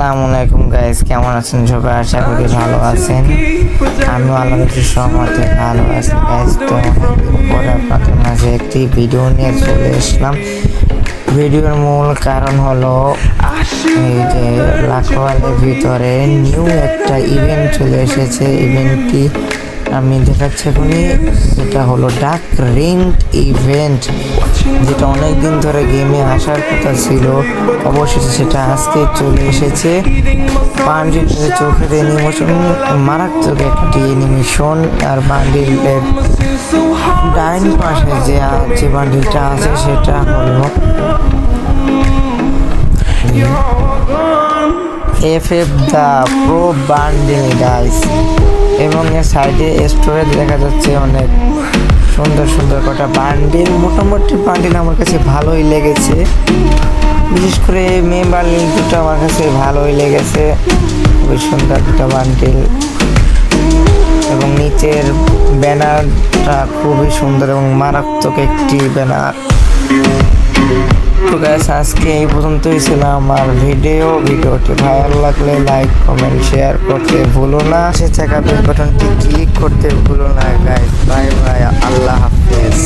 আসসালামু আলাইকুম গাইস, কেমন আছেন সবাই? আশা করি ভালো আছেন। আমি আল্লাহর সহমতে ভালো আছি গাইস। তো পরে আপনাদের মাঝে একটি ভিডিও নিয়ে চলে এসলাম। ভিডিওর মূল কারণ হলো এই যে লাখোয়ালের ভিতরে নিউ একটা ইভেন্ট চলে এসেছে। ইভেন্টটি আমি দেখাচ্ছি এখনই। এটা হলো ডাক রিংড ইভেন্ট, যেটা অনেকদিন ধরে গেমে আসার কথা ছিল। অবশেষে সেটা আজকে চলে এসেছে। বান্ডিলের চোখের অ্যানিমেশন মারাত্মক একটি অ্যানিমেশন। আর বান্ডিলের ডাইন পাশে যে বান্ডিলটা আছে সেটা হলো FF the pro bundle guys. এবং এর সাইডে স্টোরেজ দেখা যাচ্ছে অনেক সুন্দর সুন্দর কটা বান্ডিল। মোটামুটি বান্ডিল আমার কাছে ভালোই লেগেছে, বিশেষ করে মেয়ে বান্ডিল দুটো আমার কাছে ভালোই লেগেছে। খুবই সুন্দর দুটো বান্ডিল এবং নিচের ব্যানারটা খুবই সুন্দর এবং মারাত্মক একটি ব্যানার। তো গাইস, আজকে এই পর্যন্তই ছিল আমার ভিডিওটি ভালো লাগলে লাইক কমেন্ট শেয়ার করতে ভুলো না। সে থাকা বেল বাটনটি ক্লিক করতে ভুলো না গাইস। বাই বাই, আল্লাহ হাফেজ।